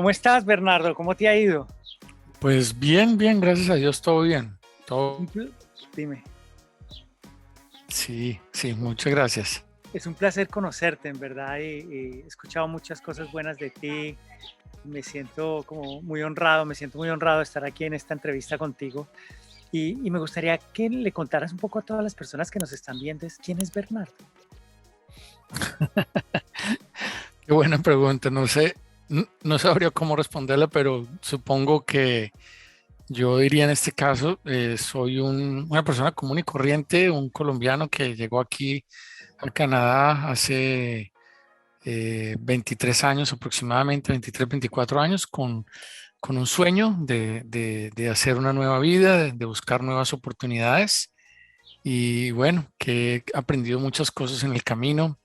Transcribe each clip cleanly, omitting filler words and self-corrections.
¿Cómo estás, Bernardo? ¿Cómo te ha ido? Pues bien, bien, gracias a Dios, todo bien. Un Todo, pl- Dime, sí, sí, muchas gracias. es un placer conocerte, en verdad, y he escuchado muchas cosas buenas de ti. Me siento como muy honrado, me siento muy honrado de estar aquí en esta entrevista contigo. Y me gustaría que le contaras un poco a todas las personas que nos están viendo quién es Bernardo. Qué buena pregunta, no sé, no sabría cómo responderla, pero supongo que yo diría en este caso, soy una persona común y corriente, un colombiano que llegó aquí a Canadá hace 23 años aproximadamente, 23, 24 años, con un sueño de hacer una nueva vida, de buscar nuevas oportunidades. Y bueno, que he aprendido muchas cosas en el camino.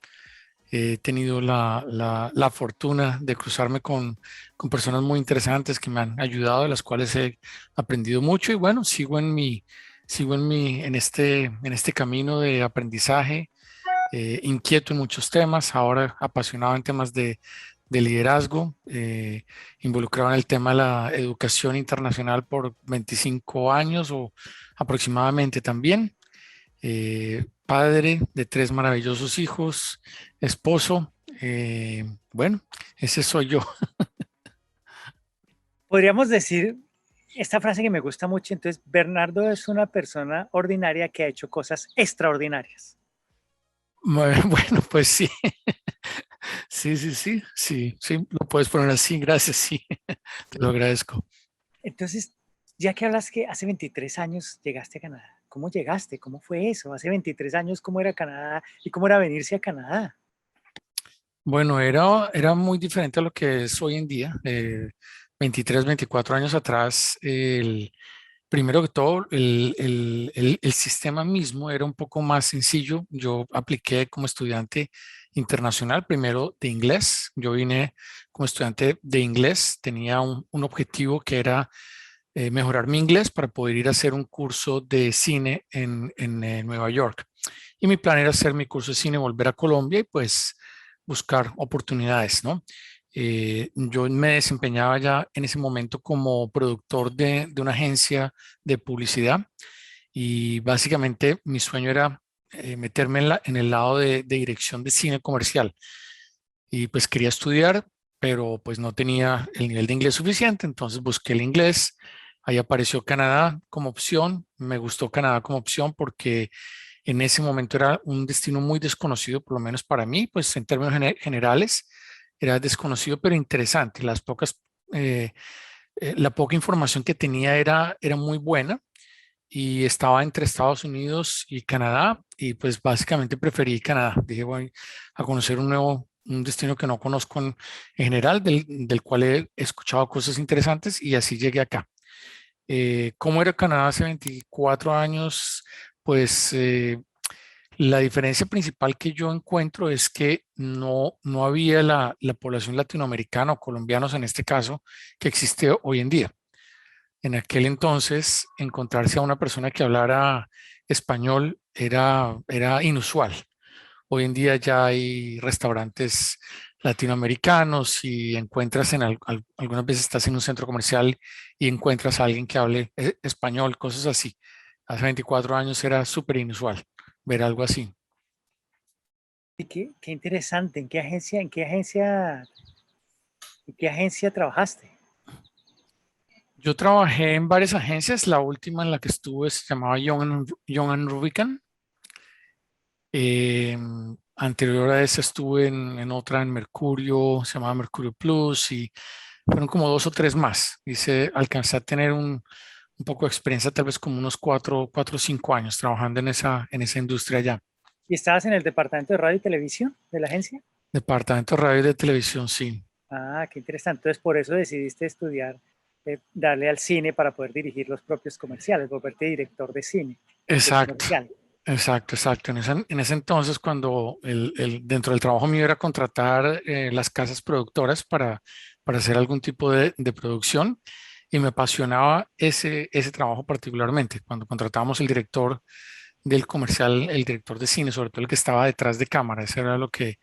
He tenido la fortuna de cruzarme con personas muy interesantes que me han ayudado, de las cuales he aprendido mucho. Y bueno, en este camino de aprendizaje, inquieto en muchos temas, ahora apasionado en temas de liderazgo, involucrado en el tema de la educación internacional por 25 años o aproximadamente también, padre de tres maravillosos hijos, esposo. Bueno, ese soy yo. Podríamos decir esta frase que me gusta mucho, entonces, Bernardo es una persona ordinaria que ha hecho cosas extraordinarias. Bueno, pues sí, sí, sí, sí, sí, sí, lo puedes poner así, gracias, sí, te lo agradezco. Entonces, ya que hablas que hace 23 años llegaste a Canadá, ¿cómo llegaste? ¿Cómo fue eso? Hace 23 años, ¿cómo era Canadá y cómo era venirse a Canadá? Bueno, era muy diferente a lo que es hoy en día. 23, 24 años atrás, primero que todo, el sistema mismo era un poco más sencillo. Yo apliqué como estudiante internacional, primero de inglés. Yo vine como estudiante de inglés, tenía un objetivo que era mejorar mi inglés para poder ir a hacer un curso de cine en Nueva York. Y mi plan era hacer mi curso de cine, volver a Colombia y pues buscar oportunidades, ¿no? Yo me desempeñaba ya en ese momento como productor de una agencia de publicidad y básicamente mi sueño era meterme en el lado de dirección de cine comercial. Y pues quería estudiar, pero pues no tenía el nivel de inglés suficiente, entonces busqué el inglés. Ahí apareció Canadá como opción. Me gustó Canadá como opción porque en ese momento era un destino muy desconocido, por lo menos para mí, pues en términos generales era desconocido pero interesante. Eh, la poca información que tenía era muy buena y estaba entre Estados Unidos y Canadá y pues básicamente preferí Canadá. Dije, voy a conocer un destino que no conozco en general, del cual he escuchado cosas interesantes y así llegué acá. ¿Cómo era Canadá hace 24 años? Pues la diferencia principal que yo encuentro es que no había la población latinoamericana o colombianos en este caso que existe hoy en día. En aquel entonces, encontrarse a una persona que hablara español era inusual. Hoy en día ya hay restaurantes latinoamericanos y encuentras algunas veces estás en un centro comercial y encuentras a alguien que hable español, cosas así. Hace 24 años era súper inusual ver algo así. Y qué interesante, en qué agencia trabajaste? Yo trabajé en varias agencias, la última en la que estuve se llamaba Young and Rubicam. Eh, Anterior a esa estuve en otra en Mercurio, se llamaba Mercurio Plus y fueron como dos o tres más. Alcancé a tener un poco de experiencia, tal vez como unos 4 o 5 años trabajando en esa industria ya. ¿Y estabas en el departamento de radio y televisión de la agencia? Departamento de radio y de televisión, sí. Ah, qué interesante. Entonces, por eso decidiste estudiar, darle al cine para poder dirigir los propios comerciales, volverte director de cine, de Exacto, comercial. exacto, exacto. En ese entonces, cuando dentro del trabajo mío era contratar las casas productoras para hacer algún tipo de producción y me apasionaba ese trabajo particularmente. Cuando contratábamos el director del comercial, el director de cine, sobre todo el que estaba detrás de cámara, eso era lo que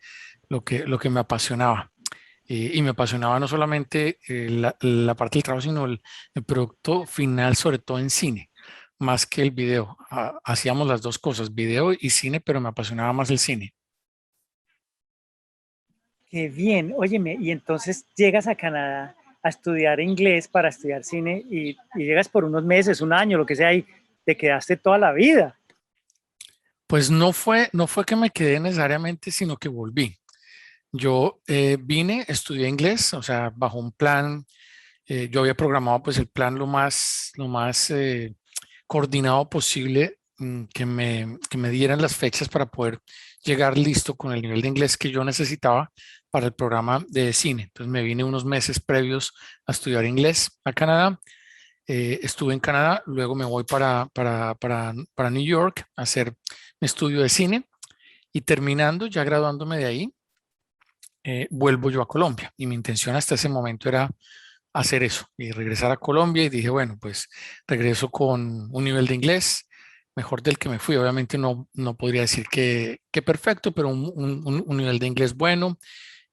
me apasionaba. Y me apasionaba no solamente la parte del trabajo, sino el producto final, sobre todo en cine, más que el video. Hacíamos las dos cosas, video y cine, pero me apasionaba más el cine. Qué bien. Óyeme, y entonces llegas a Canadá a estudiar inglés para estudiar cine y llegas por unos meses, un año, lo que sea, y te quedaste toda la vida. Pues no fue que me quedé necesariamente, sino que volví. Yo vine, estudié inglés, o sea, bajo un plan. Yo había programado pues el plan lo más coordinado posible, que me dieran las fechas para poder llegar listo con el nivel de inglés que yo necesitaba para el programa de cine. Entonces me vine unos meses previos a estudiar inglés a Canadá. Estuve en Canadá, luego me voy para New York a hacer mi estudio de cine y terminando, ya graduándome de ahí, vuelvo yo a Colombia. Y mi intención hasta ese momento era hacer eso y regresar a Colombia, y dije, bueno, pues regreso con un nivel de inglés mejor del que me fui. Obviamente no podría decir que perfecto, pero un nivel de inglés bueno,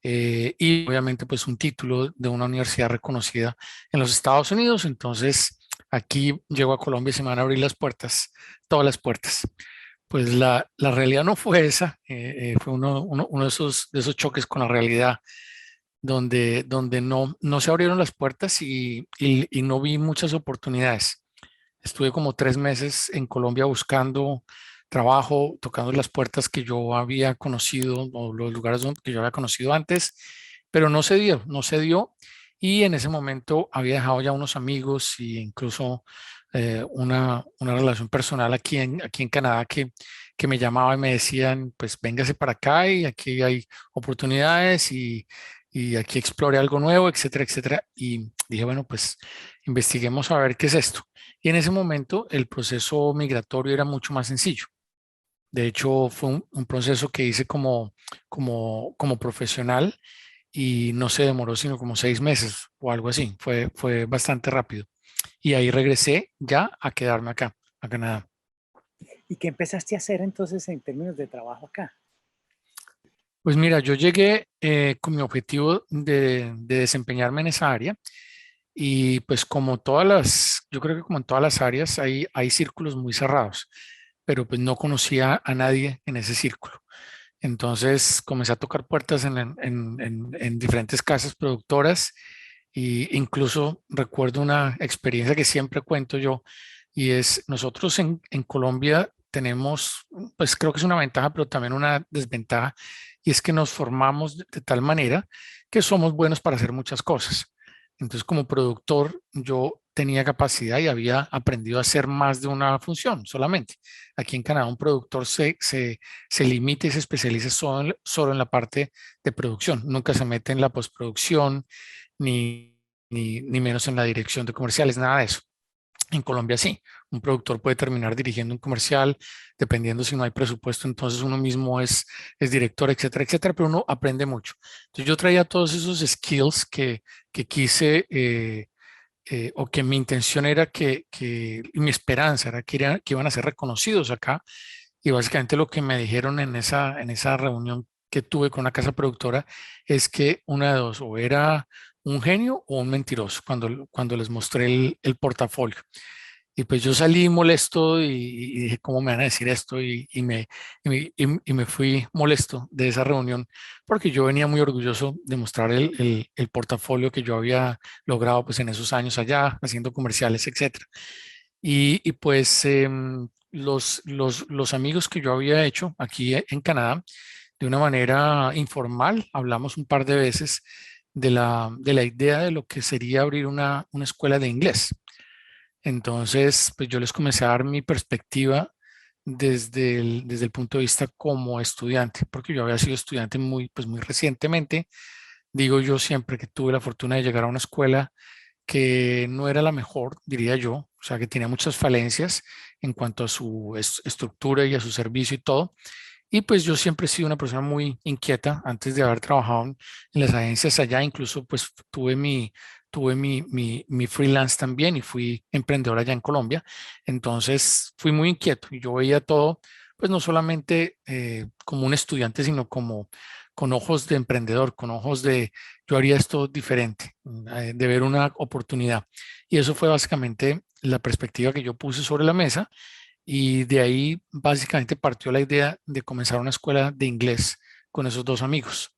y obviamente pues un título de una universidad reconocida en los Estados Unidos. Entonces aquí llego a Colombia y se me van a abrir las puertas, todas las puertas. Pues la realidad no fue esa, fue uno de esos choques con la realidad donde no se abrieron las puertas y no vi muchas oportunidades. Estuve como 3 meses en Colombia buscando trabajo, tocando las puertas que yo había conocido o los lugares que yo había conocido antes, pero no se dio. Y en ese momento había dejado ya unos amigos e incluso una relación personal aquí en Canadá que me llamaba y me decían, pues véngase para acá y aquí hay oportunidades y aquí explore algo nuevo, etcétera, etcétera. Y dije, bueno, pues investiguemos a ver qué es esto. Y en ese momento el proceso migratorio era mucho más sencillo. De hecho, fue un proceso que hice como profesional y no se demoró sino como 6 meses o algo así. Fue bastante rápido. Y ahí regresé ya a quedarme acá, a Canadá. ¿Y qué empezaste a hacer entonces en términos de trabajo acá? Pues mira, yo llegué con mi objetivo de desempeñarme en esa área. Y pues yo creo que como en todas las áreas hay círculos muy cerrados, pero pues no conocía a nadie en ese círculo. Entonces comencé a tocar puertas en diferentes casas productoras, y incluso recuerdo una experiencia que siempre cuento yo, y es nosotros en Colombia tenemos, pues creo que es una ventaja, pero también una desventaja, y es que nos formamos de tal manera que somos buenos para hacer muchas cosas. Entonces, como productor, yo tenía capacidad y había aprendido a hacer más de una función solamente. Aquí en Canadá, un productor se limita y se especializa solo en la parte de producción. Nunca se mete en la postproducción, ni menos en la dirección de comerciales, nada de eso. En Colombia sí, un productor puede terminar dirigiendo un comercial, dependiendo si no hay presupuesto, entonces uno mismo es director, etcétera, etcétera, pero uno aprende mucho. Entonces yo traía todos esos skills que quise, o que mi intención era y mi esperanza era que iban a ser reconocidos acá. Y básicamente lo que me dijeron en esa reunión que tuve con una casa productora es que una de dos, o era un genio o un mentiroso, cuando les mostré el portafolio. Y pues yo salí molesto y dije, ¿cómo me van a decir esto? Y me fui molesto de esa reunión, porque yo venía muy orgulloso de mostrar el portafolio que yo había logrado pues en esos años allá, haciendo comerciales, etcétera. Y pues los amigos que yo había hecho aquí en Canadá, de una manera informal, hablamos un par de veces de la idea de lo que sería abrir una escuela de inglés. Entonces, pues yo les comencé a dar mi perspectiva desde el punto de vista como estudiante, porque yo había sido estudiante pues muy recientemente. Digo yo siempre que tuve la fortuna de llegar a una escuela que no era la mejor, diría yo, o sea, que tenía muchas falencias en cuanto a su estructura y a su servicio y todo. Y pues yo siempre he sido una persona muy inquieta antes de haber trabajado en las agencias allá. Incluso pues tuve mi freelance también y fui emprendedor allá en Colombia. Entonces fui muy inquieto y yo veía todo, pues no solamente como un estudiante, sino con ojos de emprendedor, con ojos de yo haría esto diferente, de ver una oportunidad. Y eso fue básicamente la perspectiva que yo puse sobre la mesa y de ahí básicamente partió la idea de comenzar una escuela de inglés con esos dos amigos.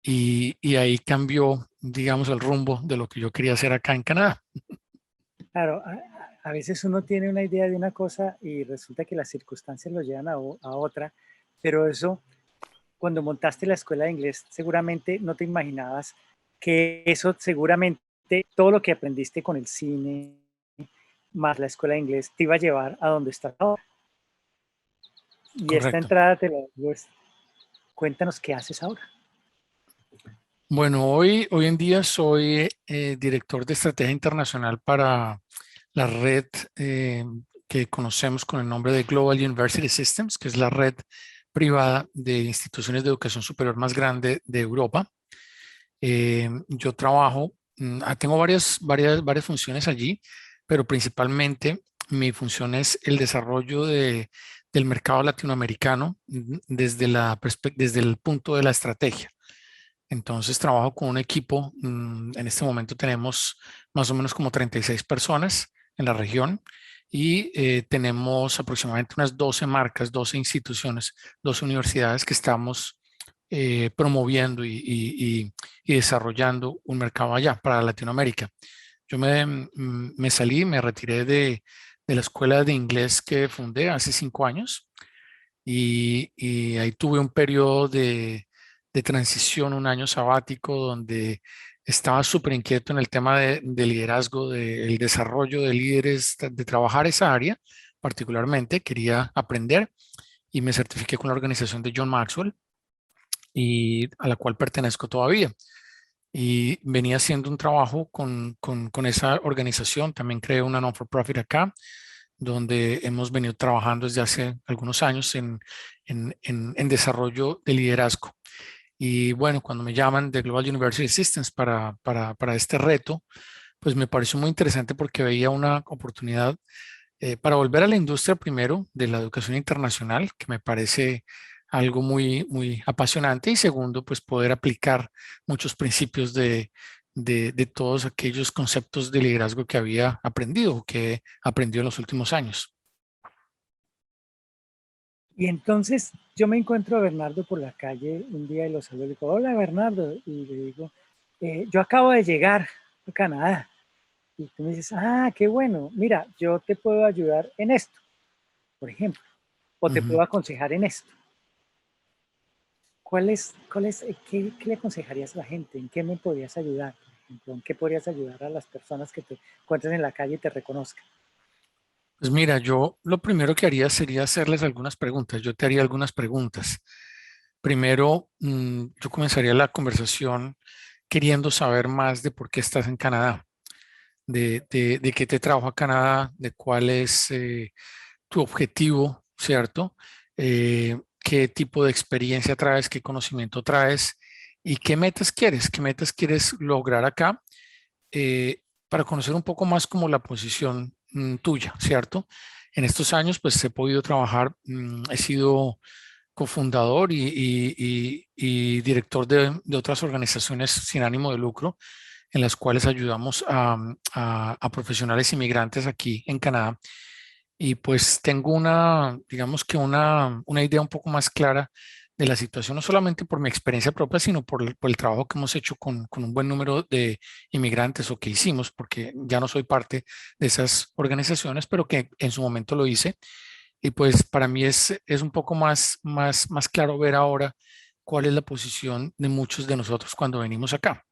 Y ahí cambió, digamos, el rumbo de lo que yo quería hacer acá en Canadá. Claro, a veces uno tiene una idea de una cosa y resulta que las circunstancias lo llevan a otra, pero eso, cuando montaste la escuela de inglés, seguramente no te imaginabas que eso seguramente, todo lo que aprendiste con el cine, más la escuela de inglés, te iba a llevar a donde estás ahora. Y esta Correcto. entrada te la digo, cuéntanos qué haces ahora. Bueno, hoy en día soy director de estrategia internacional para la red que conocemos con el nombre de Global University Systems, que es la red privada de instituciones de educación superior más grande de Europa. Yo trabajo, tengo varias funciones allí, pero principalmente mi función es el desarrollo del mercado latinoamericano desde el punto de la estrategia. Entonces trabajo con un equipo, en este momento tenemos más o menos como 36 personas en la región y tenemos aproximadamente unas 12 marcas, 12 instituciones, 12 universidades que estamos promoviendo y desarrollando un mercado allá para Latinoamérica. Yo me salí, me retiré de la escuela de inglés que fundé hace 5 años y ahí tuve un periodo de transición, un año sabático donde estaba súper inquieto en el tema de liderazgo, del desarrollo de líderes, de trabajar esa área particularmente. Quería aprender y me certifiqué con la organización de John Maxwell y a la cual pertenezco todavía. Y venía haciendo un trabajo con esa organización. También creé una non-for-profit acá, donde hemos venido trabajando desde hace algunos años en desarrollo de liderazgo. Y bueno, cuando me llaman de Global University Systems para este reto, pues me pareció muy interesante porque veía una oportunidad para volver a la industria primero de la educación internacional, que me parece algo muy apasionante, y segundo, pues poder aplicar muchos principios de todos aquellos conceptos de liderazgo que había aprendido, que he aprendido en los últimos años. Y entonces yo me encuentro a Bernardo por la calle un día y lo saludo y le digo, hola Bernardo, y le digo, yo acabo de llegar a Canadá. Y tú me dices, ah, qué bueno, mira, yo te puedo ayudar en esto, por ejemplo, o te Ujú. puedo aconsejar en esto. ¿Qué le aconsejarías a la gente? ¿En qué me podrías ayudar? Por ejemplo, ¿en qué podrías ayudar a las personas que te encuentren en la calle y te reconozcan? Pues mira, yo lo primero que haría sería hacerles algunas preguntas. Yo te haría algunas preguntas. Primero, yo comenzaría la conversación queriendo saber más de por qué estás en Canadá, de qué te trajo a Canadá, de cuál es tu objetivo, ¿cierto? Qué tipo de experiencia traes, qué conocimiento traes y qué metas quieres lograr acá, para conocer un poco más como la posición tuya, ¿cierto? En estos años, pues he podido trabajar, he sido cofundador y director de otras organizaciones sin ánimo de lucro, en las cuales ayudamos a profesionales inmigrantes aquí en Canadá. Y pues tengo digamos que una idea un poco más clara de la situación, no solamente por mi experiencia propia, sino por el trabajo que hemos hecho con un buen número de inmigrantes o que hicimos, porque ya no soy parte de esas organizaciones, pero que en su momento lo hice. Y pues para mí es un poco más claro ver ahora cuál es la posición de muchos de nosotros cuando venimos acá.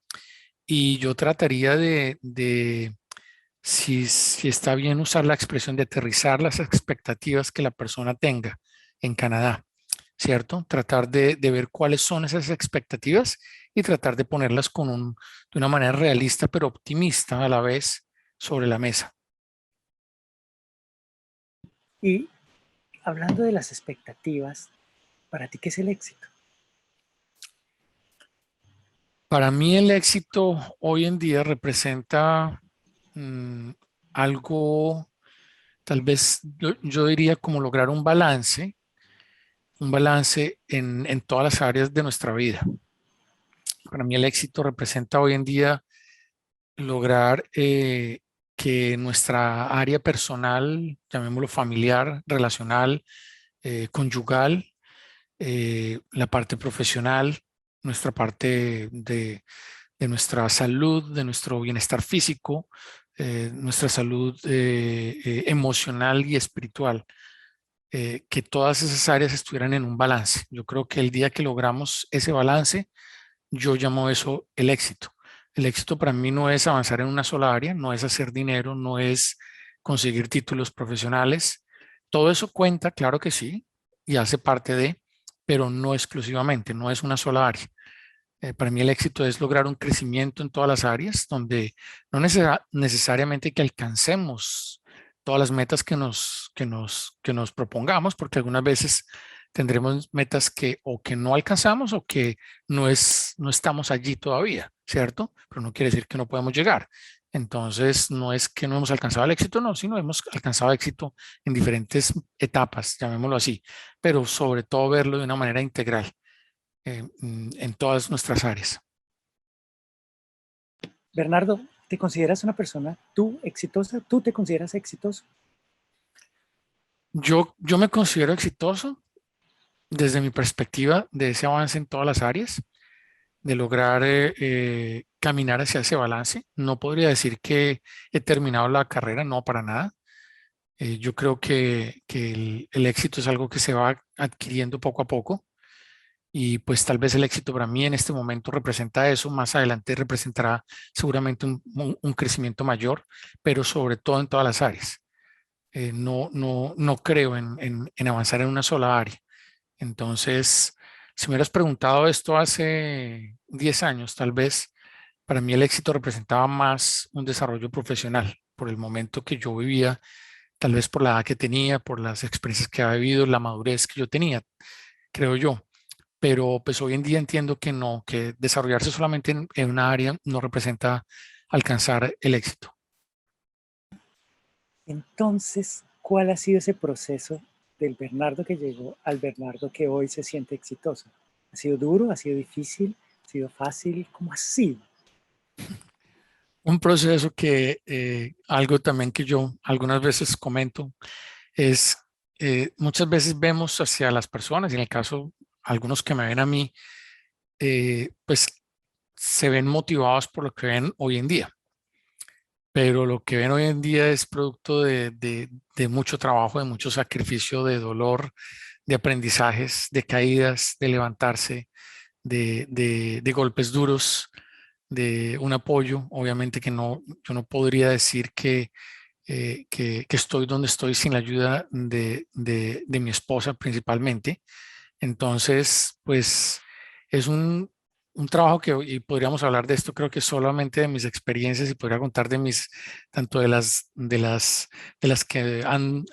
Y yo trataría si está bien usar la expresión de aterrizar las expectativas que la persona tenga en Canadá, ¿cierto? Tratar de ver cuáles son esas expectativas y tratar de ponerlas de una manera realista pero optimista a la vez sobre la mesa. Y hablando de las expectativas, ¿para ti qué es el éxito? Para mí el éxito hoy en día representa mm, algo, tal vez yo diría como lograr un balance un balance en todas las áreas de nuestra vida. Para mí el éxito representa hoy en día lograr que nuestra área personal, llamémoslo familiar, relacional, conyugal, la parte profesional, nuestra parte de nuestra salud, de nuestro bienestar físico, nuestra salud emocional y espiritual, que todas esas áreas estuvieran en un balance. Yo creo que el día que logramos ese balance, yo llamo eso el éxito. El éxito para mí no es avanzar en una sola área, no es hacer dinero, no es conseguir títulos profesionales. Todo eso cuenta, claro que sí, y hace parte de, pero no exclusivamente, no es una sola área. Para mí el éxito es lograr un crecimiento en todas las áreas, donde no necesariamente que alcancemos todas las metas que nos propongamos, porque algunas veces tendremos metas que o que no alcanzamos o que no estamos allí todavía, ¿cierto? Pero no quiere decir que no podemos llegar. Entonces, no es que no hemos alcanzado el éxito, no, sino hemos alcanzado éxito en diferentes etapas, llamémoslo así, pero sobre todo verlo de una manera integral en todas nuestras áreas. Bernardo, ¿te consideras una persona tú exitosa? ¿Tú te consideras exitoso? Yo me considero exitoso desde mi perspectiva de ese avance en todas las áreas, de lograr caminar hacia ese balance. No podría decir que he terminado la carrera, no, para nada. Yo creo que el éxito es algo que se va adquiriendo poco a poco y pues tal vez el éxito para mí en este momento representa eso, más adelante representará seguramente un crecimiento mayor, pero sobre todo en todas las áreas. No creo en avanzar en una sola área. Entonces, si me hubieras preguntado esto hace 10 años, tal vez para mí el éxito representaba más un desarrollo profesional por el momento que yo vivía, tal vez por la edad que tenía, por las experiencias que había vivido, la madurez que yo tenía, creo yo. Pero pues hoy en día entiendo que no, que desarrollarse solamente en una área no representa alcanzar el éxito. Entonces, ¿cuál ha sido ese proceso del Bernardo que llegó al Bernardo que hoy se siente exitoso? ¿Ha sido duro? ¿Ha sido difícil? ¿Ha sido fácil? ¿Cómo ha sido? Un proceso que algo también que yo algunas veces comento es muchas veces vemos hacia las personas, y en el caso algunos que me ven a mí, pues se ven motivados por lo que ven hoy en día, pero lo que ven hoy en día es producto de mucho trabajo, de mucho sacrificio, de dolor, de aprendizajes, de caídas, de levantarse, de golpes duros, de un apoyo. Obviamente que no, yo no podría decir que estoy donde estoy sin la ayuda de mi esposa principalmente. Entonces, pues es un trabajo que, y podríamos hablar de esto, creo que solamente de mis experiencias y podría contar de mis, tanto de las que han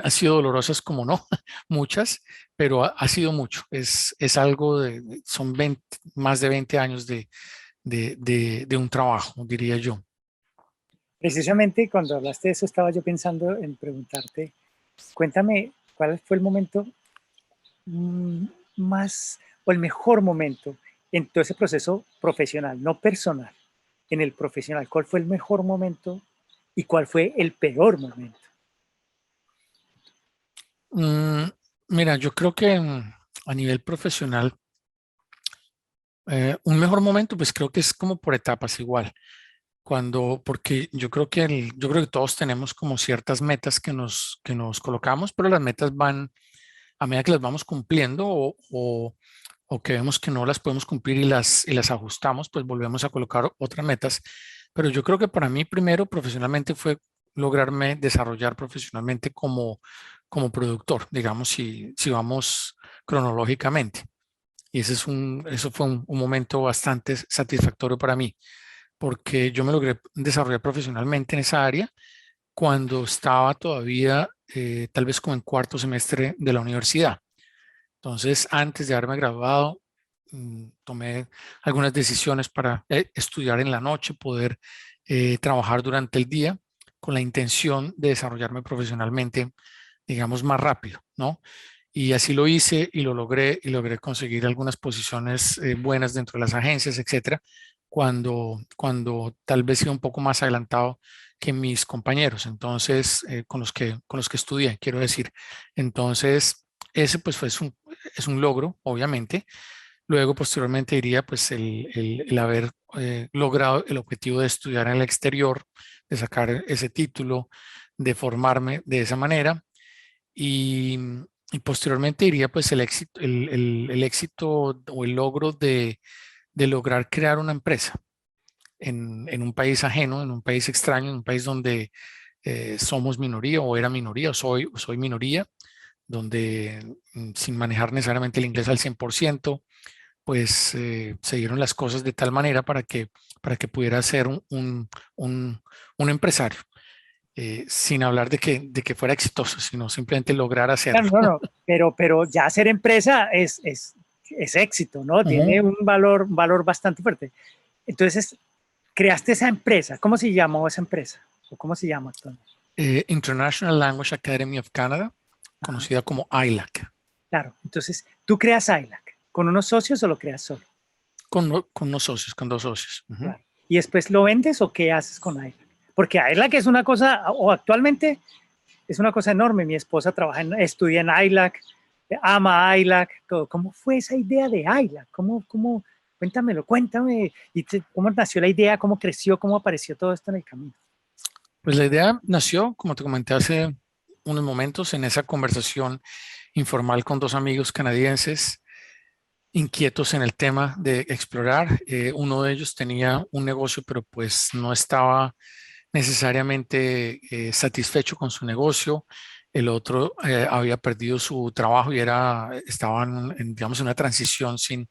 sido dolorosas como no, muchas, pero ha sido mucho. Es algo son más de 20 años de un trabajo, diría yo. Precisamente cuando hablaste de eso estaba yo pensando en preguntarte, cuéntame cuál fue el momento mm, más o el mejor momento en todo ese proceso profesional, no personal, en el profesional. ¿Cuál fue el mejor momento y cuál fue el peor momento? Mm, Mira, yo creo que a nivel profesional, un mejor momento, pues creo que es como por etapas igual. Porque yo creo que todos tenemos como ciertas metas que nos colocamos, pero las metas van a medida que las vamos cumpliendo o que vemos que no las podemos cumplir y las ajustamos, pues volvemos a colocar otras metas. Pero yo creo que para mí primero profesionalmente fue lograrme desarrollar profesionalmente como productor, digamos, si vamos cronológicamente. Y eso fue un momento bastante satisfactorio para mí, porque yo me logré desarrollar profesionalmente en esa área cuando estaba todavía tal vez como en cuarto semestre de la universidad. Entonces, antes de haberme graduado, tomé algunas decisiones para estudiar en la noche, poder trabajar durante el día con la intención de desarrollarme profesionalmente, digamos, más rápido, ¿no? Y así lo hice y lo logré y logré conseguir algunas posiciones buenas dentro de las agencias, etcétera, cuando tal vez iba un poco más adelantado que mis compañeros, entonces, con los que estudié, quiero decir. Entonces, ese pues es un logro, obviamente. Luego, posteriormente, diría pues el haber logrado el objetivo de estudiar en el exterior, de sacar ese título, de formarme de esa manera y, y posteriormente diría pues el éxito o el logro de lograr crear una empresa en un país ajeno, en un país extraño, en un país donde somos minoría o era minoría o soy minoría, donde sin manejar necesariamente el inglés al 100%, pues se dieron las cosas de tal manera para que pudiera ser un, un empresario, sin hablar de que fuera exitoso, sino simplemente lograr hacerlo. Claro, no, no, pero ya hacer empresa es éxito, ¿no? Ujú. Tiene un valor bastante fuerte. Entonces, creaste esa empresa. ¿Cómo se llamó esa empresa? ¿O cómo se llama actualmente? International Language Academy of Canada, Ajá, conocida como ILAC, claro. Entonces, tú creas ILAC. ¿Con unos socios o lo creas solo? con unos socios, con dos socios. Ujú. Claro. ¿Y después lo vendes o qué haces con ILAC? Porque ILAC es una cosa, o actualmente es una cosa enorme. Mi esposa estudia en ILAC, ama ILAC, todo. ¿Cómo fue esa idea de ILAC? Cuéntamelo, cuéntame. ¿Cómo nació la idea? ¿Cómo creció? ¿Cómo apareció todo esto en el camino? Pues la idea nació, como te comenté hace unos momentos, en esa conversación informal con dos amigos canadienses inquietos en el tema de explorar. Uno de ellos tenía un negocio, pero pues no estaba necesariamente satisfecho con su negocio. El otro había perdido su trabajo y estaba digamos, en una transición sin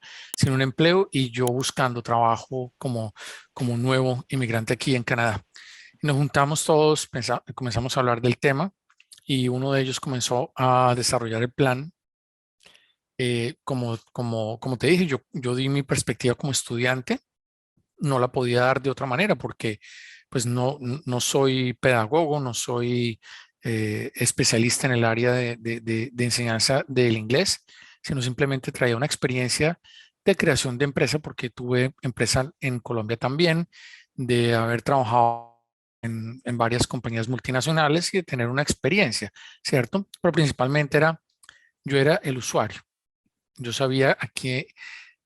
un empleo y yo buscando trabajo como nuevo inmigrante aquí en Canadá. Nos juntamos todos, comenzamos a hablar del tema y uno de ellos comenzó a desarrollar el plan. Como te dije, yo di mi perspectiva como estudiante, no la podía dar de otra manera porque pues no soy pedagogo, no soy especialista en el área de enseñanza del inglés, sino simplemente traía una experiencia de creación de empresa porque tuve empresa en Colombia también, de haber trabajado en varias compañías multinacionales y de tener una experiencia, ¿cierto? Pero principalmente yo era el usuario. Yo sabía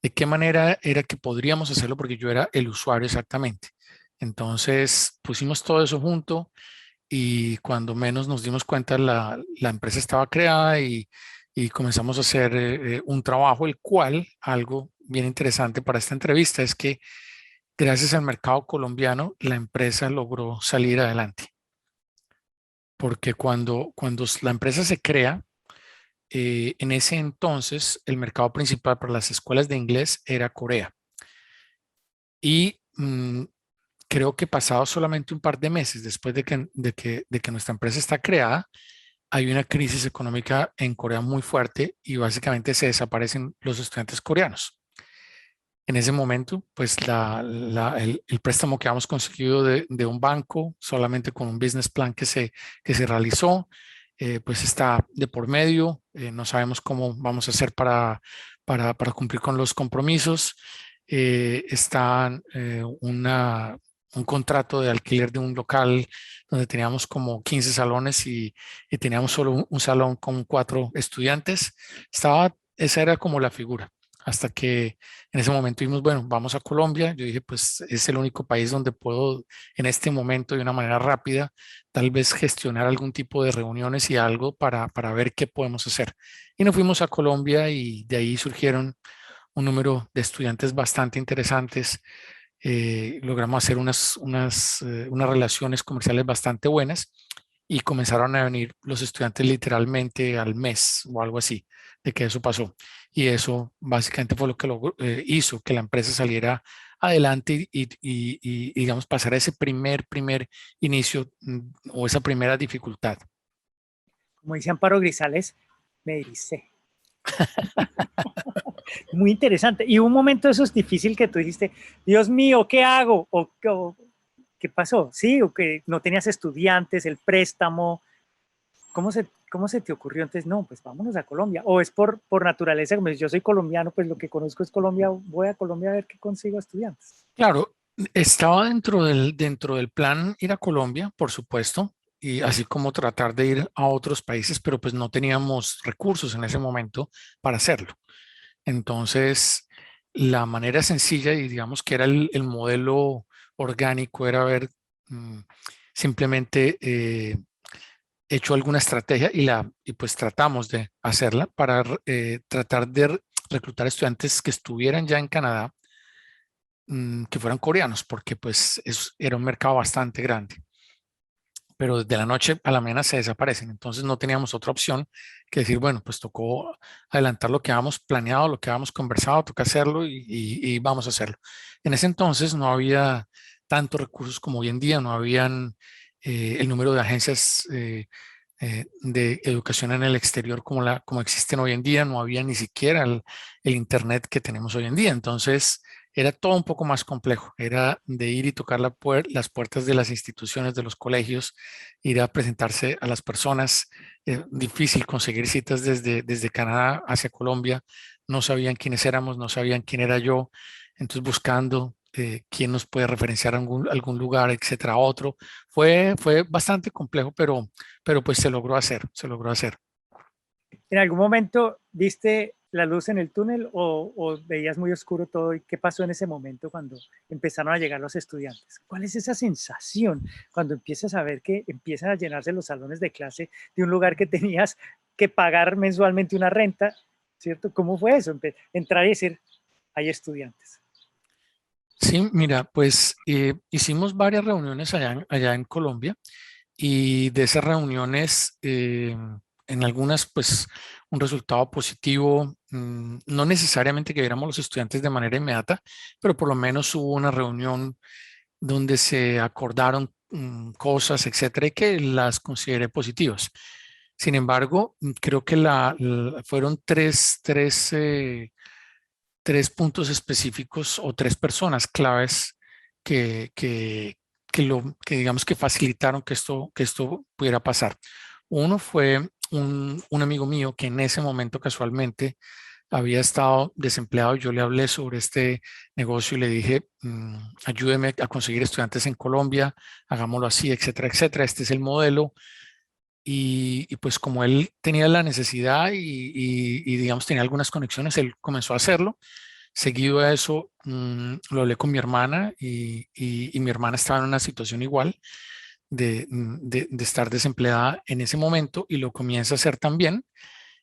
de qué manera era que podríamos hacerlo porque yo era el usuario exactamente. Entonces pusimos todo eso junto y cuando menos nos dimos cuenta la empresa estaba creada y comenzamos a hacer un trabajo, el cual, algo bien interesante para esta entrevista es que gracias al mercado colombiano la empresa logró salir adelante. Porque cuando la empresa se crea, en ese entonces el mercado principal para las escuelas de inglés era Corea. Y creo que pasado solamente un par de meses después de que nuestra empresa está creada, hay una crisis económica en Corea muy fuerte y básicamente se desaparecen los estudiantes coreanos. En ese momento, pues el préstamo que habíamos conseguido de un banco, solamente con un business plan que se realizó, pues está de por medio. No sabemos cómo vamos a hacer para cumplir con los compromisos. Está un contrato de alquiler de un local donde teníamos como 15 salones y teníamos solo un salón con 4 estudiantes. Esa era como la figura. Hasta que en ese momento dijimos, bueno, vamos a Colombia. Yo dije, pues es el único país donde puedo en este momento de una manera rápida tal vez gestionar algún tipo de reuniones y algo para ver qué podemos hacer. Y nos fuimos a Colombia y de ahí surgieron un número de estudiantes bastante interesantes. Logramos hacer unas relaciones comerciales bastante buenas y comenzaron a venir los estudiantes literalmente al mes o algo así de que eso pasó. Y eso básicamente fue lo que hizo que la empresa saliera adelante y, digamos, pasara ese primer inicio o esa primera dificultad. Como dice Amparo Grisales, me dice. Muy interesante. Y un momento de eso es difícil que tú dijiste, Dios mío, ¿qué hago? O ¿qué pasó? Sí, o que no tenías estudiantes, el préstamo. ¿Cómo, ¿cómo se te ocurrió entonces? No, pues vámonos a Colombia. O es por naturaleza, como yo soy colombiano, pues lo que conozco es Colombia, voy a Colombia a ver qué consigo estudiantes. Claro, estaba dentro del plan ir a Colombia, por supuesto, y así como tratar de ir a otros países, pero pues no teníamos recursos en ese momento para hacerlo. Entonces, la manera sencilla y digamos que era el modelo orgánico, era haber mm, simplemente hecho alguna estrategia y pues tratamos de hacerla para tratar de reclutar estudiantes que estuvieran ya en Canadá, que fueran coreanos, porque pues era un mercado bastante grande, pero de la noche a la mañana se desaparecen. Entonces no teníamos otra opción que decir, bueno, pues tocó adelantar lo que habíamos planeado, lo que habíamos conversado, toca hacerlo y vamos a hacerlo. En ese entonces no había tantos recursos como hoy en día, no habían el número de agencias de educación en el exterior como existen hoy en día, no había ni siquiera el Internet que tenemos hoy en día. Entonces, era todo un poco más complejo. Era de ir y tocar las puertas de las instituciones, de los colegios, ir a presentarse a las personas. Difícil conseguir citas desde Canadá hacia Colombia. No sabían quiénes éramos, no sabían quién era yo. Entonces, buscando quién nos puede referenciar a algún lugar, etcétera, a otro. Fue bastante complejo, pero pues se logró hacer, se logró hacer. ¿En algún momento viste la luz en el túnel o veías muy oscuro todo? ¿Y qué pasó en ese momento cuando empezaron a llegar los estudiantes? ¿Cuál es esa sensación cuando empiezas a ver que empiezan a llenarse los salones de clase de un lugar que tenías que pagar mensualmente una renta? ¿Cierto? ¿Cómo fue eso? Entrar y decir, hay estudiantes. Sí, mira, pues hicimos varias reuniones allá en Colombia y de esas reuniones, en algunas, pues un resultado positivo, no necesariamente que viéramos los estudiantes de manera inmediata, pero por lo menos hubo una reunión donde se acordaron cosas, etcétera, y que las consideré positivas. Sin embargo, creo que fueron tres puntos específicos o tres personas claves que, que, que digamos que facilitaron que esto pudiera pasar. Uno fue un amigo mío que en ese momento casualmente había estado desempleado. Yo le hablé sobre este negocio y le dije, ayúdeme a conseguir estudiantes en Colombia, hagámoslo así, etcétera, etcétera. Este es el modelo. Y pues como él tenía la necesidad y digamos tenía algunas conexiones, él comenzó a hacerlo. Seguido a eso, lo hablé con mi hermana y mi hermana estaba en una situación igual de estar desempleada en ese momento y lo comienza a hacer también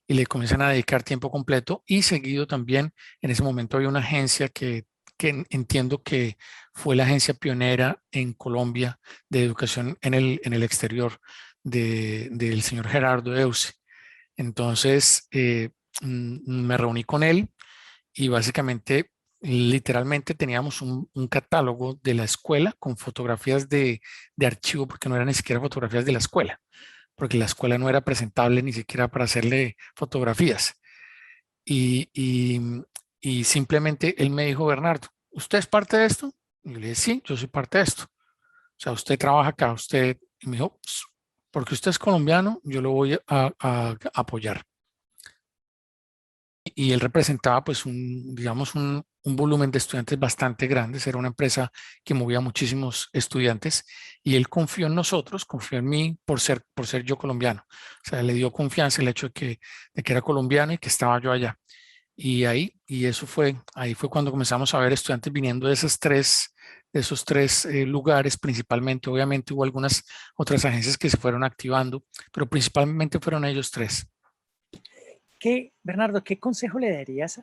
y le comienzan a dedicar tiempo completo y seguido también en ese momento había una agencia que entiendo que fue la agencia pionera en Colombia de educación en el exterior del señor Gerardo Euse. Entonces, me reuní con él y básicamente, literalmente teníamos un catálogo de la escuela con fotografías de archivo, porque no eran ni siquiera fotografías de la escuela, porque la escuela no era presentable ni siquiera para hacerle fotografías. Y, y, y simplemente él me dijo, Bernardo, ¿usted es parte de esto? Y yo le dije, sí, yo soy parte de esto. O sea, usted trabaja acá, usted, y me dijo, porque usted es colombiano, yo lo voy a apoyar. Y él representaba pues digamos un volumen de estudiantes bastante grandes, era una empresa que movía muchísimos estudiantes y él confió en nosotros, confió en mí por ser yo colombiano. O sea, le dio confianza el hecho de que era colombiano y que estaba yo allá. Ahí fue cuando comenzamos a ver estudiantes viniendo de esos tres lugares, principalmente. Obviamente hubo algunas otras agencias que se fueron activando, pero principalmente fueron ellos tres. Bernardo, ¿qué consejo le darías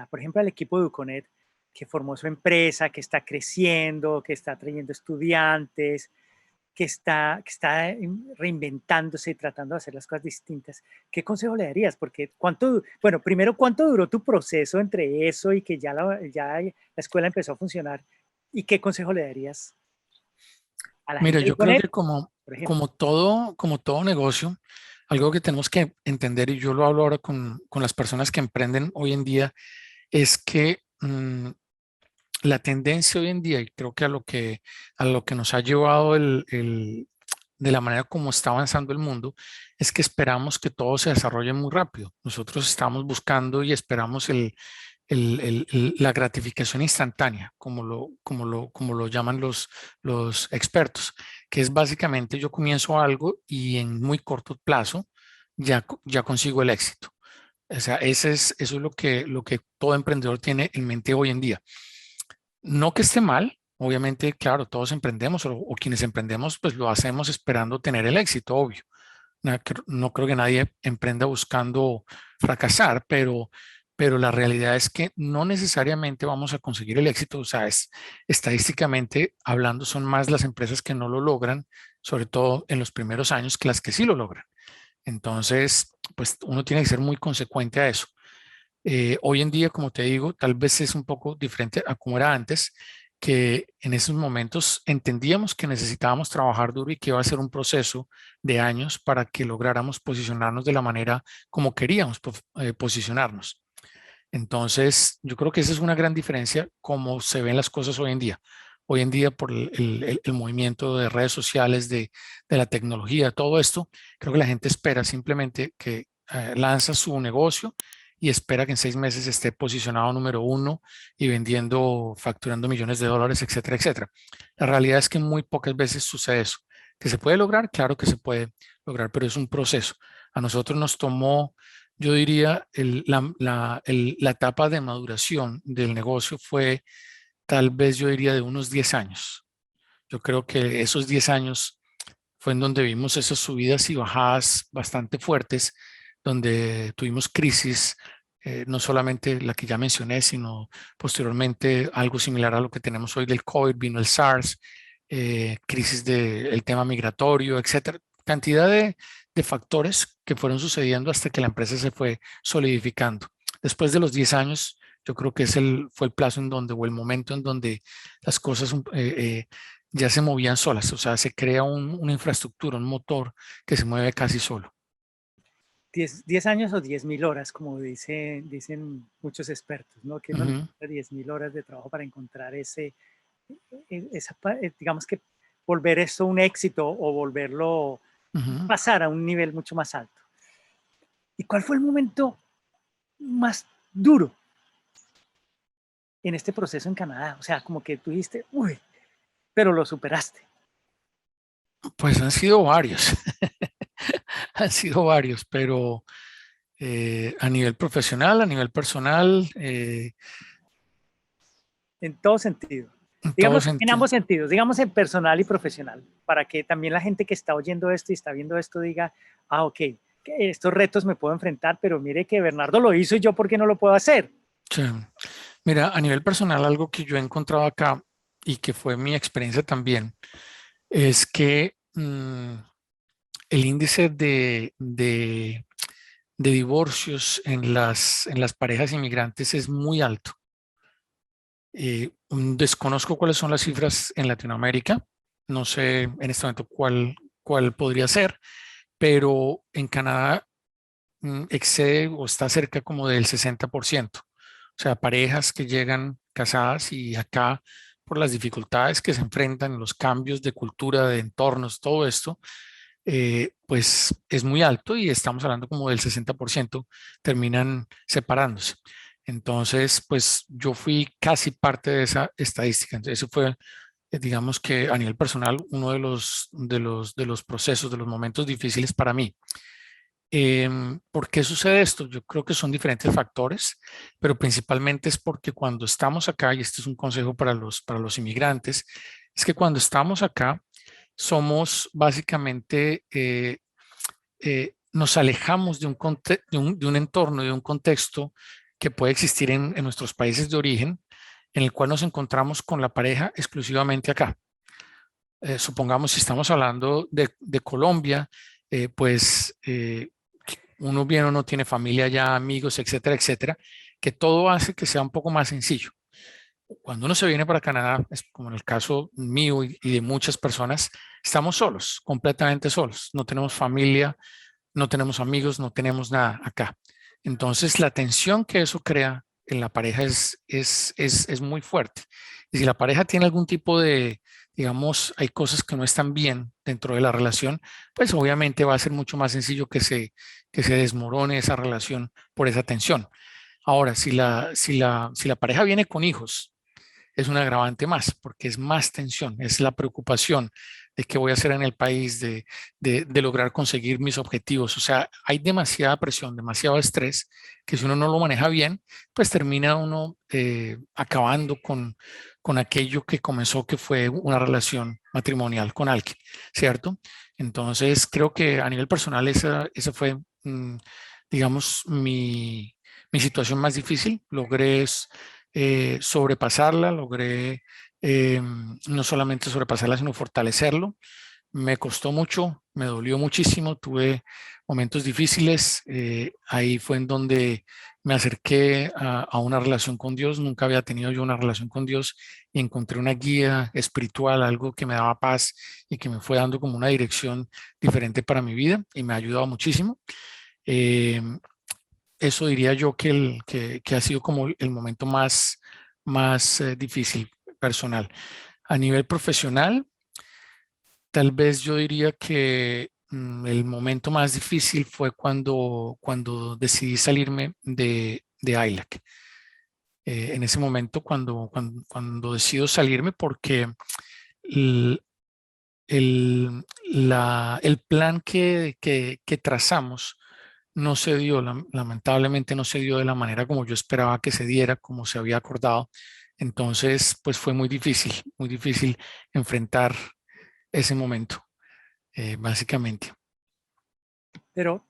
por ejemplo, al equipo de Uconet que formó su empresa, que está creciendo, que está trayendo estudiantes, que está reinventándose y tratando de hacer las cosas distintas? ¿Qué consejo le darías? Porque bueno, primero, ¿cuánto duró tu proceso entre eso y que ya la escuela empezó a funcionar? ¿Y qué consejo le darías a la Mira, gente de yo creo Uconet, que como, por ejemplo? como todo negocio, algo que tenemos que entender, y yo lo hablo ahora con las personas que emprenden hoy en día, es que la tendencia hoy en día, y creo que a lo que nos ha llevado de la manera como está avanzando el mundo, es que esperamos que todo se desarrolle muy rápido. Nosotros estamos buscando y esperamos la gratificación instantánea, como lo llaman los expertos, que es básicamente yo comienzo algo y en muy corto plazo ya consigo el éxito. O sea, eso es lo que todo emprendedor tiene en mente hoy en día. No que esté mal, obviamente, claro, todos emprendemos o quienes emprendemos, pues lo hacemos esperando tener el éxito, obvio. No creo que nadie emprenda buscando fracasar, pero la realidad es que no necesariamente vamos a conseguir el éxito. O sea, estadísticamente hablando, son más las empresas que no lo logran, sobre todo en los primeros años, que las que sí lo logran. Entonces, pues uno tiene que ser muy consecuente a eso. Hoy en día, como te digo, tal vez es un poco diferente a como era antes, que en esos momentos entendíamos que necesitábamos trabajar duro y que iba a ser un proceso de años para que lográramos posicionarnos de la manera como queríamos posicionarnos. Entonces, yo creo que esa es una gran diferencia como se ven las cosas hoy en día. Hoy en día, por el movimiento de redes sociales, de la tecnología, todo esto, creo que la gente espera simplemente que lanza su negocio y espera que en 6 meses esté posicionado número uno y vendiendo, facturando millones de dólares, etcétera, etcétera. La realidad es que muy pocas veces sucede eso. ¿Que se puede lograr? Claro que se puede lograr, pero es un proceso. A nosotros nos tomó, yo diría, la etapa de maduración del negocio fue tal vez yo diría de unos 10 años. Yo creo que esos 10 años fue en donde vimos esas subidas y bajadas bastante fuertes, donde tuvimos crisis, no solamente la que ya mencioné, sino posteriormente algo similar a lo que tenemos hoy del COVID, vino el SARS, crisis del tema migratorio, etcétera. Cantidad de factores que fueron sucediendo hasta que la empresa se fue solidificando. Después de los 10 años, yo creo que fue el plazo en donde, o el momento en donde las cosas ya se movían solas, o sea, se crea una infraestructura, un motor que se mueve casi solo. 10 años o 10.000 horas, como dicen muchos expertos, ¿no? Que uno Ujú, necesita 10.000 horas de trabajo para encontrar digamos que volver esto un éxito o volverlo ujú. pasar a un nivel mucho más alto. ¿Y cuál fue el momento más duro en este proceso en Canadá? O sea, como que tú dijiste, uy, pero lo superaste. Pues han sido varios, han sido varios, pero a nivel profesional, a nivel personal, En todo sentido. en todo Digamos, en sentido. ambos sentidos, digamos en personal y profesional, para que también la gente que está oyendo esto y está viendo esto diga, ah, ok, que estos retos me puedo enfrentar, pero mire que Bernardo lo hizo y yo, ¿por qué no lo puedo hacer? Sí. Mira, a nivel personal, algo que yo he encontrado acá y que fue mi experiencia también, es que el índice de divorcios en las parejas inmigrantes es muy alto. Desconozco cuáles son las cifras en Latinoamérica, no sé en este momento cuál podría ser, pero en Canadá excede o está cerca como del 60%. O sea, parejas que llegan casadas y acá por las dificultades que se enfrentan, los cambios de cultura, de entornos, todo esto, pues es muy alto y estamos hablando como del 60% terminan separándose. Entonces, pues yo fui casi parte de esa estadística. Entonces, eso fue, digamos que a nivel personal, uno de los procesos, de los momentos difíciles para mí. ¿Por qué sucede esto? Yo creo que son diferentes factores, pero principalmente es porque cuando estamos acá, y este es un consejo para los inmigrantes, es que cuando estamos acá, somos básicamente, nos alejamos de un entorno, de un contexto que puede existir en nuestros países de origen, en el cual nos encontramos con la pareja exclusivamente acá. Supongamos si estamos hablando de Colombia, pues uno bien o no tiene familia ya, amigos, etcétera, etcétera, que todo hace que sea un poco más sencillo. Cuando uno se viene para Canadá, es como en el caso mío y de muchas personas, estamos solos, completamente solos. No tenemos familia, no tenemos amigos, no tenemos nada acá. Entonces, la tensión que eso crea en la pareja es muy fuerte. Y si la pareja tiene algún tipo digamos, hay cosas que no están bien dentro de la relación, pues obviamente va a ser mucho más sencillo que se desmorone esa relación por esa tensión. Ahora, si la pareja viene con hijos, es un agravante más, porque es más tensión, es la preocupación de qué voy a hacer en el país, de lograr conseguir mis objetivos. O sea, hay demasiada presión, demasiado estrés, que si uno no lo maneja bien, pues termina uno acabando con aquello que comenzó, que fue una relación matrimonial con alguien, ¿cierto? Entonces, creo que a nivel personal esa fue, digamos, mi situación más difícil. Logré sobrepasarla, logré no solamente sobrepasarla, sino fortalecerlo. Me costó mucho, me dolió muchísimo, tuve momentos difíciles. Ahí fue en donde me acerqué a una relación con Dios. Nunca había tenido yo una relación con Dios y encontré una guía espiritual, algo que me daba paz y que me fue dando como una dirección diferente para mi vida y me ha ayudado muchísimo. Eh, Eso diría yo que ha sido como el momento más difícil personal. A nivel profesional, tal vez yo diría que el momento más difícil fue cuando decidí salirme de ILAC. En ese momento, cuando decido salirme, porque el, el plan que trazamos no se dio, lamentablemente no se dio de la manera como yo esperaba que se diera, como se había acordado. Entonces, pues fue muy difícil enfrentar ese momento, básicamente. Pero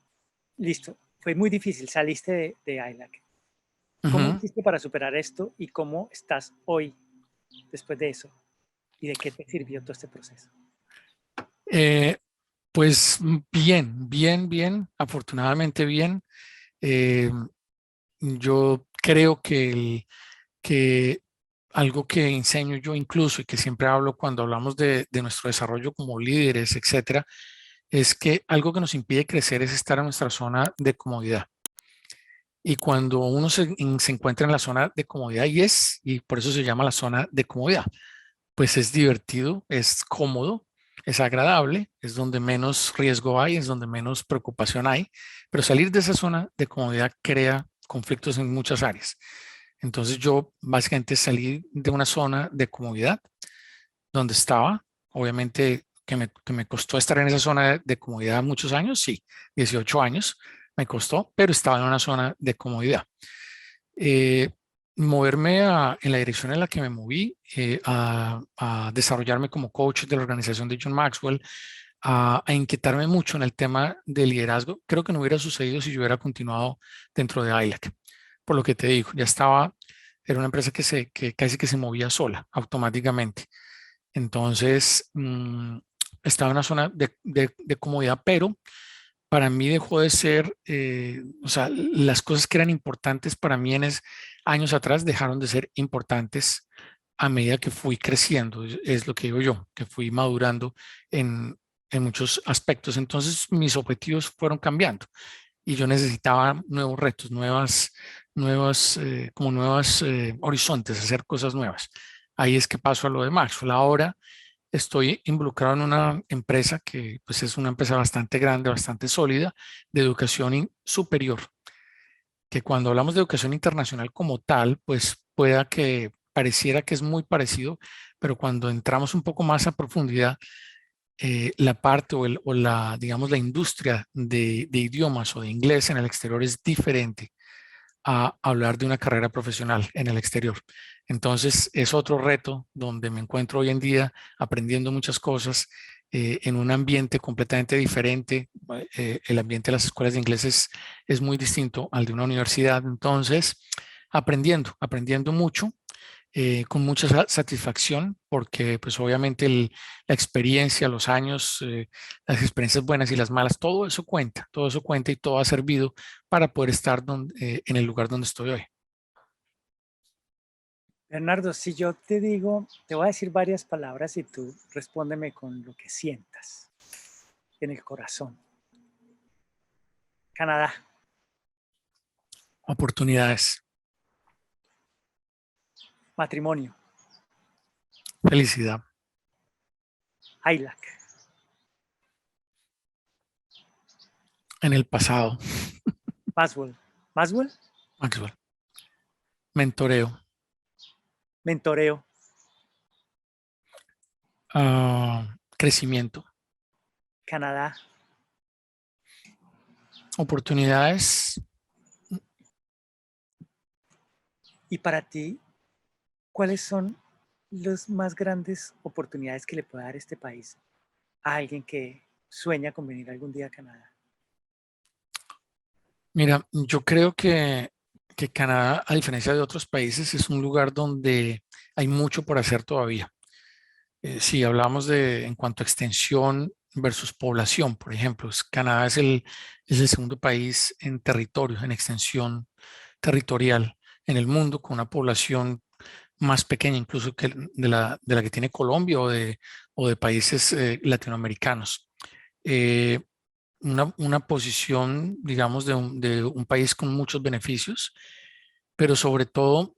listo, fue muy difícil, saliste de ILAC. ¿Cómo Ujú. hiciste para superar esto y cómo estás hoy después de eso? ¿Y de qué te sirvió todo este proceso? Eh, pues bien, afortunadamente bien. Eh, yo creo que algo que enseño yo incluso y que siempre hablo cuando hablamos de nuestro desarrollo como líderes, etcétera, es que algo que nos impide crecer es estar en nuestra zona de comodidad. Y cuando uno se encuentra en la zona de comodidad, y por eso se llama la zona de comodidad, pues es divertido, es cómodo, es agradable, es donde menos riesgo hay, es donde menos preocupación hay, pero salir de esa zona de comodidad crea conflictos en muchas áreas. Entonces yo básicamente salí de una zona de comodidad donde estaba, obviamente que me costó estar en esa zona de comodidad muchos años, sí, 18 años me costó, pero estaba en una zona de comodidad. Eh, En la dirección en la que me moví, a desarrollarme como coach de la organización de John Maxwell, a inquietarme mucho en el tema de liderazgo, creo que no hubiera sucedido si yo hubiera continuado dentro de ILAC. Por lo que te digo, ya estaba, era una empresa que casi que se movía sola, automáticamente. Entonces, estaba en una zona de comodidad, pero para mí dejó de ser, o sea, las cosas que eran importantes para mí años atrás dejaron de ser importantes a medida que fui creciendo, es lo que digo yo, que fui madurando en, en muchos aspectos. Entonces, mis objetivos fueron cambiando y yo necesitaba nuevos retos, como nuevos horizontes, hacer cosas nuevas. Ahí es que paso a lo de Maxwell. Ahora estoy involucrado en una empresa que pues, es una empresa bastante grande, bastante sólida, de educación superior, que cuando hablamos de educación internacional como tal, pues pueda que pareciera que es muy parecido, pero cuando entramos un poco más a profundidad, la parte digamos, la industria de idiomas o de inglés en el exterior es diferente a hablar de una carrera profesional en el exterior. Entonces, es otro reto donde me encuentro hoy en día aprendiendo muchas cosas en un ambiente completamente diferente. El ambiente de las escuelas de inglés es muy distinto al de una universidad. Entonces, aprendiendo mucho con mucha satisfacción porque pues obviamente la experiencia, los años, las experiencias buenas y las malas, todo eso cuenta y todo ha servido para poder estar en el lugar donde estoy hoy. Bernardo, si yo te digo, te voy a decir varias palabras y tú respóndeme con lo que sientas en el corazón. Canadá, Oportunidades, matrimonio, felicidad, ILAC. En el pasado, Maxwell. Maxwell. Maxwell. Mentoreo. Mentoreo. Crecimiento. Canadá. Oportunidades. Y para ti, ¿cuáles son las más grandes oportunidades que le puede dar este país a alguien que sueña con venir algún día a Canadá? Mira, yo creo que Canadá, a diferencia de otros países, es un lugar donde hay mucho por hacer todavía. Si hablamos de en cuanto a extensión versus población, por ejemplo, Canadá es el segundo país en territorio, en extensión territorial en el mundo, con una población más pequeña incluso que de la que tiene Colombia o de países latinoamericanos. Eh, una posición, digamos, de un país con muchos beneficios, pero sobre todo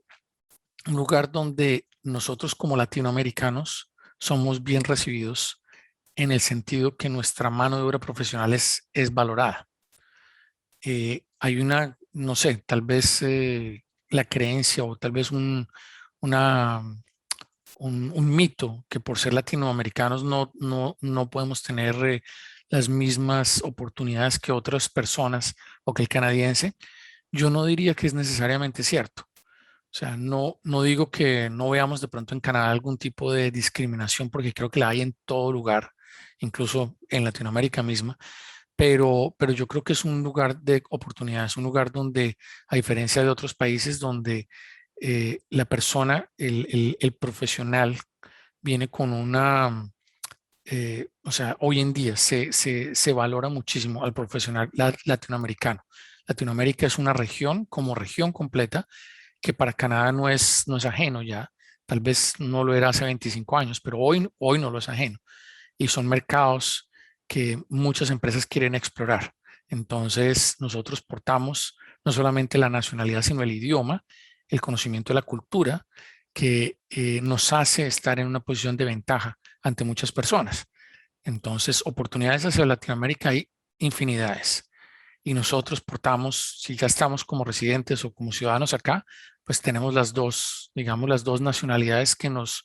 un lugar donde nosotros como latinoamericanos somos bien recibidos en el sentido que nuestra mano de obra profesional es valorada. Hay una, no sé, tal vez la creencia o tal vez una, un mito que por ser latinoamericanos no podemos tener las mismas oportunidades que otras personas o que el canadiense. Yo no diría que es necesariamente cierto. O sea, no digo que no veamos de pronto en Canadá algún tipo de discriminación, porque creo que la hay en todo lugar, incluso en Latinoamérica misma, pero yo creo que es un lugar de oportunidades, un lugar donde, a diferencia de otros países, donde la persona, el profesional, viene con una, o sea, hoy en día se valora muchísimo al profesional latinoamericano. Latinoamérica es una región como región completa que para Canadá no es ajeno ya. Tal vez no lo era hace 25 años, pero hoy no lo es ajeno. Y son mercados que muchas empresas quieren explorar. Entonces, nosotros portamos no solamente la nacionalidad, sino el idioma, el conocimiento de la cultura, que nos hace estar en una posición de ventaja ante muchas personas. Entonces, oportunidades hacia Latinoamérica hay infinidades y nosotros portamos, si ya estamos como residentes o como ciudadanos acá, pues tenemos las dos, digamos, las dos nacionalidades que nos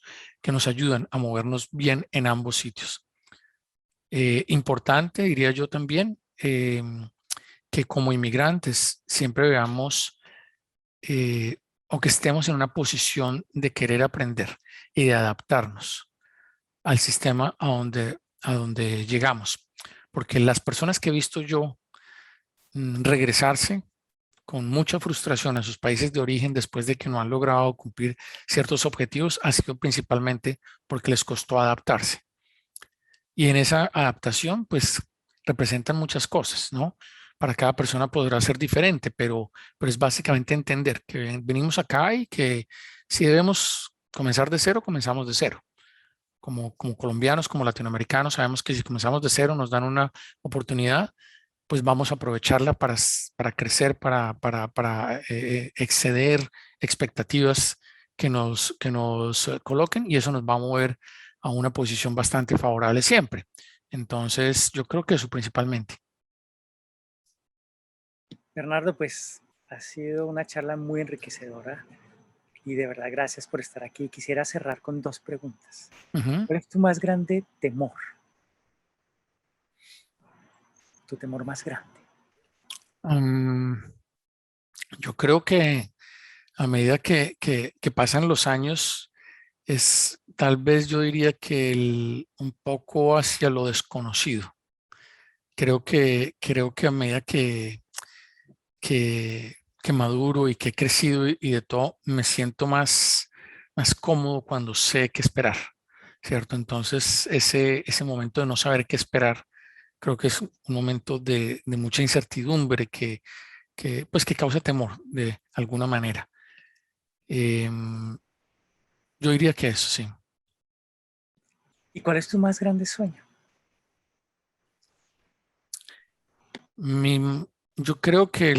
ayudan a movernos bien en ambos sitios. Importante, diría yo también, que como inmigrantes siempre veamos o que estemos en una posición de querer aprender y de adaptarnos al sistema a donde llegamos. Porque las personas que he visto yo regresarse con mucha frustración a sus países de origen después de que no han logrado cumplir ciertos objetivos ha sido principalmente porque les costó adaptarse. Y en esa adaptación, pues representan muchas cosas, ¿no? Para cada persona podrá ser diferente, pero es básicamente entender que venimos acá y que si debemos comenzar de cero, comenzamos de cero. Como colombianos, como latinoamericanos, sabemos que si comenzamos de cero nos dan una oportunidad, pues vamos a aprovecharla para crecer, para exceder expectativas que nos coloquen y eso nos va a mover a una posición bastante favorable siempre. Entonces, yo creo que eso principalmente. Bernardo, pues ha sido una charla muy enriquecedora y de verdad gracias por estar aquí. Quisiera cerrar con dos preguntas. Ujú. ¿Cuál es tu más grande temor? Tu temor más grande. Mm, yo creo que a medida que pasan los años, es tal vez yo diría que un poco hacia lo desconocido. Creo que a medida que maduro y que he crecido y de todo, me siento más cómodo cuando sé qué esperar, ¿cierto? Entonces, ese momento de no saber qué esperar, creo que es un momento de mucha incertidumbre pues, que causa temor de alguna manera. Em, yo diría que eso, sí. ¿Y cuál es tu más grande sueño? Mi- yo creo que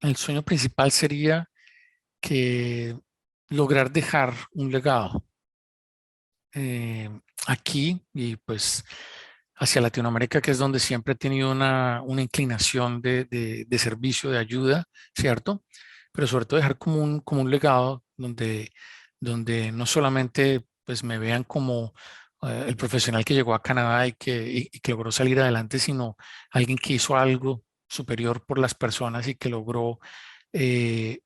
el sueño principal sería que lograr dejar un legado. aquí y pues hacia Latinoamérica, que es donde siempre he tenido una inclinación de servicio, de ayuda, ¿cierto? Pero sobre todo dejar como un legado donde no solamente pues me vean como el profesional que llegó a Canadá y que logró salir adelante, sino alguien que hizo algo superior por las personas y que logró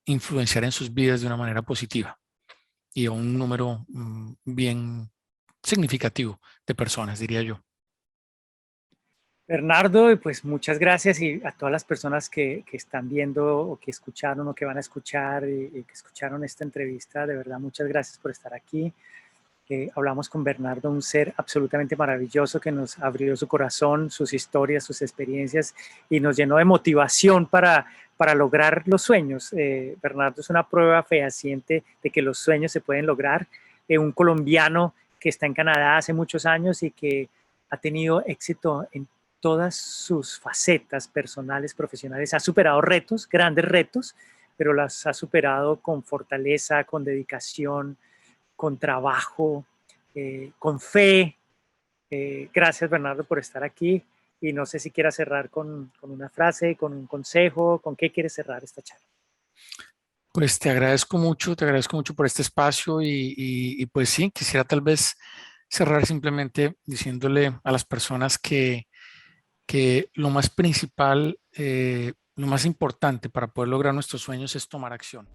influenciar en sus vidas de una manera positiva y a un número bien significativo de personas, diría yo. Bernardo, y pues muchas gracias y a todas las personas que están viendo o que escucharon o que van a escuchar y que escucharon esta entrevista, de verdad muchas gracias por estar aquí. Hablamos con Bernardo, un ser absolutamente maravilloso que nos abrió su corazón, sus historias, sus experiencias y nos llenó de motivación para lograr los sueños. Bernardo es una prueba fehaciente de que los sueños se pueden lograr. Un colombiano que está en Canadá hace muchos años y que ha tenido éxito en todas sus facetas personales, profesionales, ha superado retos, grandes retos, pero las ha superado con fortaleza, con dedicación, con trabajo, con fe. Gracias, Bernardo, por estar aquí. Y no sé si quieras cerrar con una frase, con un consejo, con qué quieres cerrar esta charla. Pues te agradezco mucho por este espacio y pues sí, quisiera tal vez cerrar simplemente diciéndole a las personas que lo más principal, lo más importante para poder lograr nuestros sueños es tomar acción.